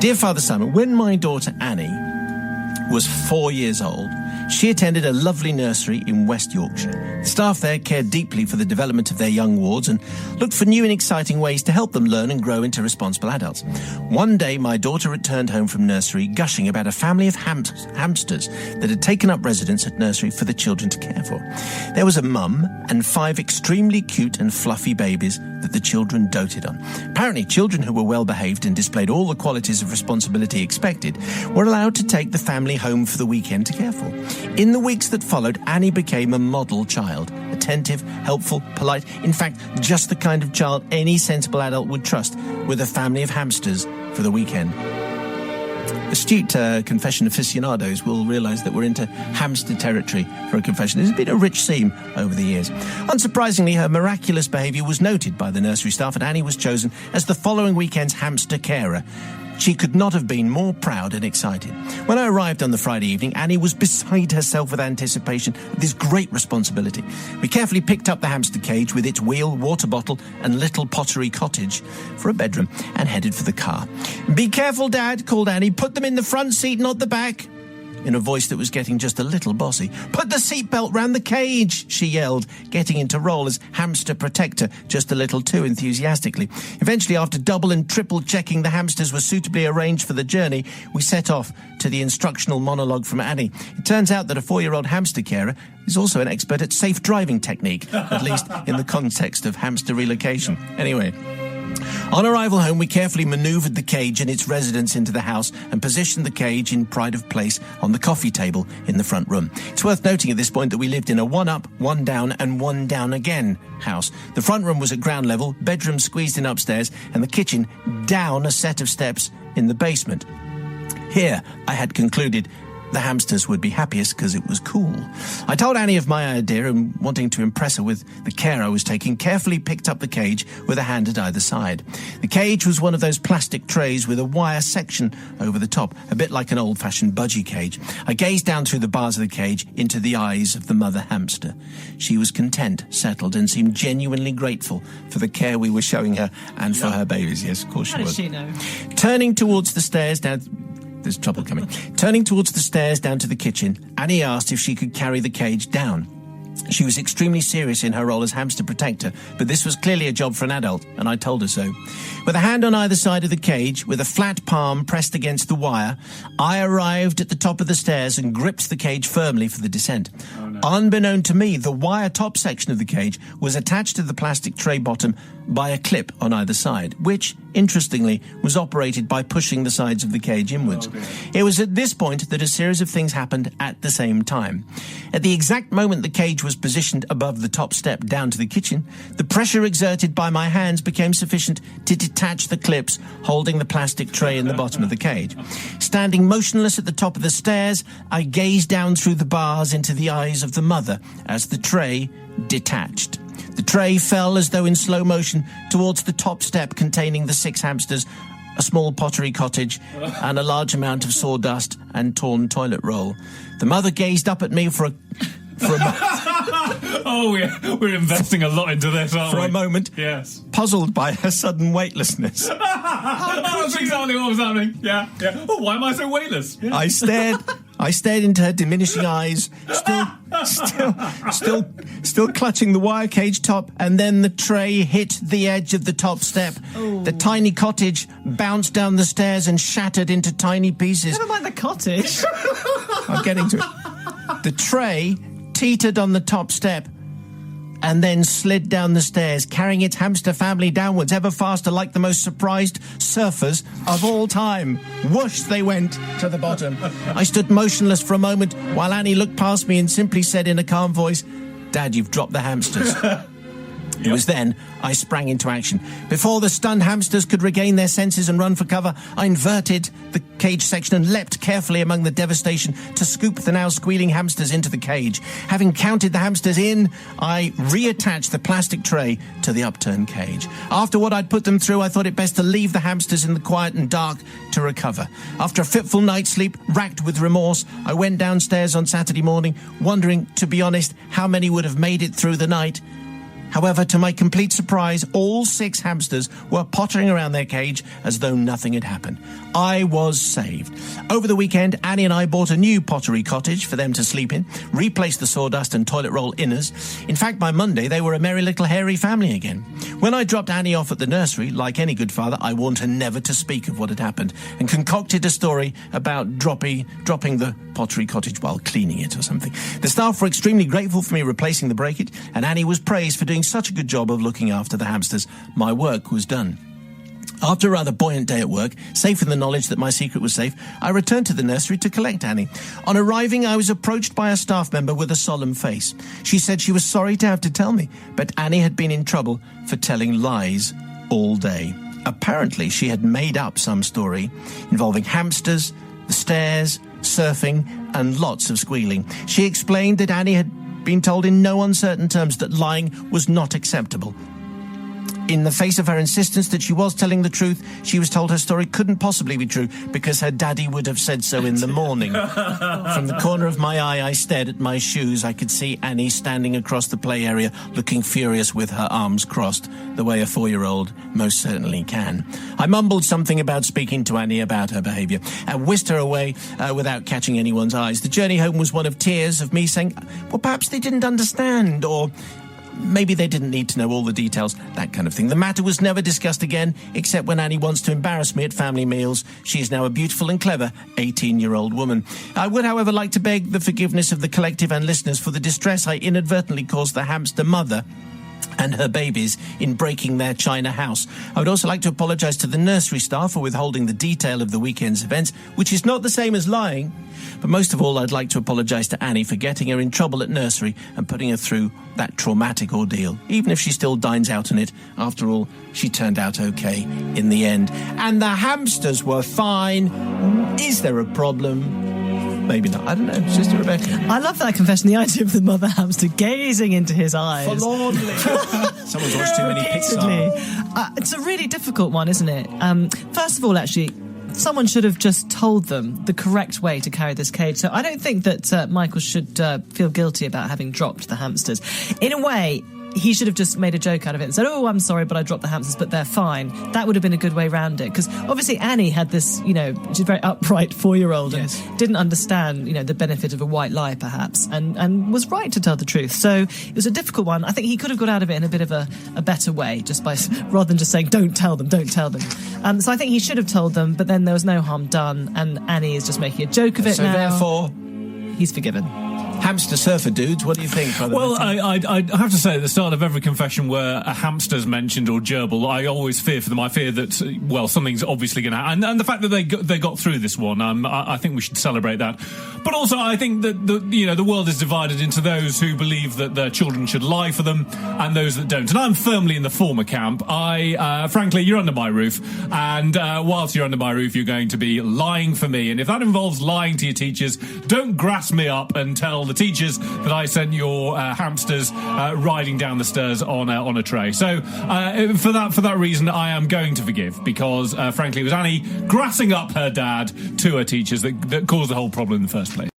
Dear Father Simon, when my daughter Annie was 4 years old, she attended a lovely nursery in West Yorkshire. The staff there cared deeply for the development of their young wards and looked for new and exciting ways to help them learn and grow into responsible adults. One day, my daughter returned home from nursery gushing about a family of hamsters that had taken up residence at nursery for the children to care for. There was a mum and 5 extremely cute and fluffy babies that the children doted on. Apparently, children who were well behaved and displayed all the qualities of responsibility expected were allowed to take the family home for the weekend to care for. In the weeks that followed, Annie became a model child. Attentive, helpful, polite. In fact, just the kind of child any sensible adult would trust with a family of hamsters for the weekend. Astute confession aficionados will realise that we're into hamster territory for a confession. It's been a rich theme over the years. Unsurprisingly, her miraculous behaviour was noted by the nursery staff, and Annie was chosen as the following weekend's hamster carer. She could not have been more proud and excited. When I arrived on the Friday evening, Annie was beside herself with anticipation of this great responsibility. We carefully picked up the hamster cage with its wheel, water bottle and little pottery cottage for a bedroom and headed for the car. "Be careful, Dad," called Annie. "Put them in the front seat, not the back," in a voice that was getting just a little bossy. "Put the seatbelt round the cage," she yelled, getting into role as hamster protector just a little too enthusiastically. Eventually, after double and triple checking the hamsters were suitably arranged for the journey, we set off to the instructional monologue from Annie. It turns out that a 4-year-old hamster carer is also an expert at safe driving technique, at least in the context of hamster relocation. Anyway, on arrival home, we carefully manoeuvred the cage and its residents into the house and positioned the cage in pride of place on the coffee table in the front room. It's worth noting at this point that we lived in a 1 up, 1 down and 1 down again house. The front room was at ground level, bedroom squeezed in upstairs, and the kitchen down a set of steps in the basement. Here, I had concluded the hamsters would be happiest because it was cool. I told Annie of my idea and, wanting to impress her with the care I was taking, carefully picked up the cage with a hand at either side. The cage was one of those plastic trays with a wire section over the top, a bit like an old-fashioned budgie cage. I gazed down through the bars of the cage into the eyes of the mother hamster. She was content, settled, and seemed genuinely grateful for the care we were showing her and for her babies. Yes, of course she was. How does she know? Turning towards the stairs down... There's trouble coming. Turning towards the stairs down to the kitchen, Annie asked if she could carry the cage down. She was extremely serious in her role as hamster protector, but this was clearly a job for an adult, and I told her so. With a hand on either side of the cage, with a flat palm pressed against the wire, I arrived at the top of the stairs and gripped the cage firmly for the descent. Oh, no. Unbeknown to me, the wire top section of the cage was attached to the plastic tray bottom by a clip on either side, which, interestingly, was operated by pushing the sides of the cage inwards. Oh, okay. It was at this point that a series of things happened at the same time. At the exact moment the cage was positioned above the top step down to the kitchen, the pressure exerted by my hands became sufficient to detach the clips holding the plastic tray in the bottom of the cage. Standing motionless at the top of the stairs, I gazed down through the bars into the eyes of the mother as the tray detached. The tray fell as though in slow motion towards the top step containing the 6 hamsters, a small pottery cottage, and a large amount of sawdust and torn toilet roll. The mother gazed up at me for a Oh, we're investing a lot into this, aren't we? For a moment, yes. Puzzled by her sudden weightlessness. That's exactly what was happening. Yeah. Oh, why am I so weightless? Yeah. I stared into her diminishing eyes, still clutching the wire cage top, and then the tray hit the edge of the top step. Ooh. The tiny cottage bounced down the stairs and shattered into tiny pieces. Never mind the cottage. I'm getting to it. The tray teetered on the top step and then slid down the stairs, carrying its hamster family downwards ever faster like the most surprised surfers of all time. Whoosh, they went to the bottom. I stood motionless for a moment while Annie looked past me and simply said in a calm voice, "Dad, you've dropped the hamsters." It was then I sprang into action. Before the stunned hamsters could regain their senses and run for cover, I inverted the cage section and leapt carefully among the devastation to scoop the now squealing hamsters into the cage. Having counted the hamsters in, I reattached the plastic tray to the upturned cage. After what I'd put them through, I thought it best to leave the hamsters in the quiet and dark to recover. After a fitful night's sleep, racked with remorse, I went downstairs on Saturday morning, wondering, to be honest, how many would have made it through the night. However, to my complete surprise, all 6 hamsters were pottering around their cage as though nothing had happened. I was saved. Over the weekend, Annie and I bought a new pottery cottage for them to sleep in, replaced the sawdust and toilet roll inners. In fact, by Monday, they were a merry little hairy family again. When I dropped Annie off at the nursery, like any good father, I warned her never to speak of what had happened and concocted a story about dropping the pottery cottage while cleaning it or something. The staff were extremely grateful for me replacing the breakage, and Annie was praised for doing such a good job of looking after the hamsters. My work was done. After a rather buoyant day at work, safe in the knowledge that my secret was safe, I returned to the nursery to collect Annie. On arriving, I was approached by a staff member with a solemn face. She said she was sorry to have to tell me, but Annie had been in trouble for telling lies all day. Apparently, she had made up some story involving hamsters, the stairs, surfing, and lots of squealing. She explained that Annie had been told in no uncertain terms that lying was not acceptable. In the face of her insistence that she was telling the truth, she was told her story couldn't possibly be true because her daddy would have said so in the morning. From the corner of my eye, I stared at my shoes. I could see Annie standing across the play area, looking furious with her arms crossed, the way a 4-year-old most certainly can. I mumbled something about speaking to Annie about her behaviour and whisked her away without catching anyone's eyes. The journey home was one of tears of me saying, well, perhaps they didn't understand, or maybe they didn't need to know all the details, that kind of thing. The matter was never discussed again, except when Annie wants to embarrass me at family meals. She is now a beautiful and clever 18-year-old woman. I would, however, like to beg the forgiveness of the collective and listeners for the distress I inadvertently caused the hamster mother and her babies in breaking their china house. I would also like to apologise to the nursery staff for withholding the detail of the weekend's events, which is not the same as lying. But most of all, I'd like to apologise to Annie for getting her in trouble at nursery and putting her through that traumatic ordeal, even if she still dines out on it. After all, she turned out okay in the end. And the hamsters were fine. Is there a problem? Maybe not. I don't know. Sister Rebecca. I love that confession, the idea of the mother hamster gazing into his eyes. Forlornly. Someone's watched too many Pixar. It's a really difficult one, isn't it? First of all, actually, someone should have just told them the correct way to carry this cage. So I don't think that Michael should feel guilty about having dropped the hamsters. In a way, he should have just made a joke out of it and said, oh, I'm sorry, but I dropped the hamsters, but they're fine. That would have been a good way around it. Because obviously Annie had this, she's a very upright 4-year-old and didn't understand, the benefit of a white lie, perhaps, and was right to tell the truth. So it was a difficult one. I think he could have got out of it in a bit of a better way, just by, rather than just saying, don't tell them. So I think he should have told them, but then there was no harm done, and Annie is just making a joke of it now. So therefore, he's forgiven. Hamster surfer dudes, what do you think, brother? Well, I have to say, at the start of every confession where a hamster's mentioned or gerbil, I always fear for them. I fear that, well, something's obviously going to happen. And the fact that they got through this one, I think we should celebrate that. But also, I think that the world is divided into those who believe that their children should lie for them and those that don't. And I'm firmly in the former camp. Frankly, you're under my roof, and whilst you're under my roof, you're going to be lying for me. And if that involves lying to your teachers, don't grass me up and tell the teachers that I sent your hamsters riding down the stairs on a tray. So for that reason, I am going to forgive, because frankly, it was Annie grassing up her dad to her teachers that caused the whole problem in the first place.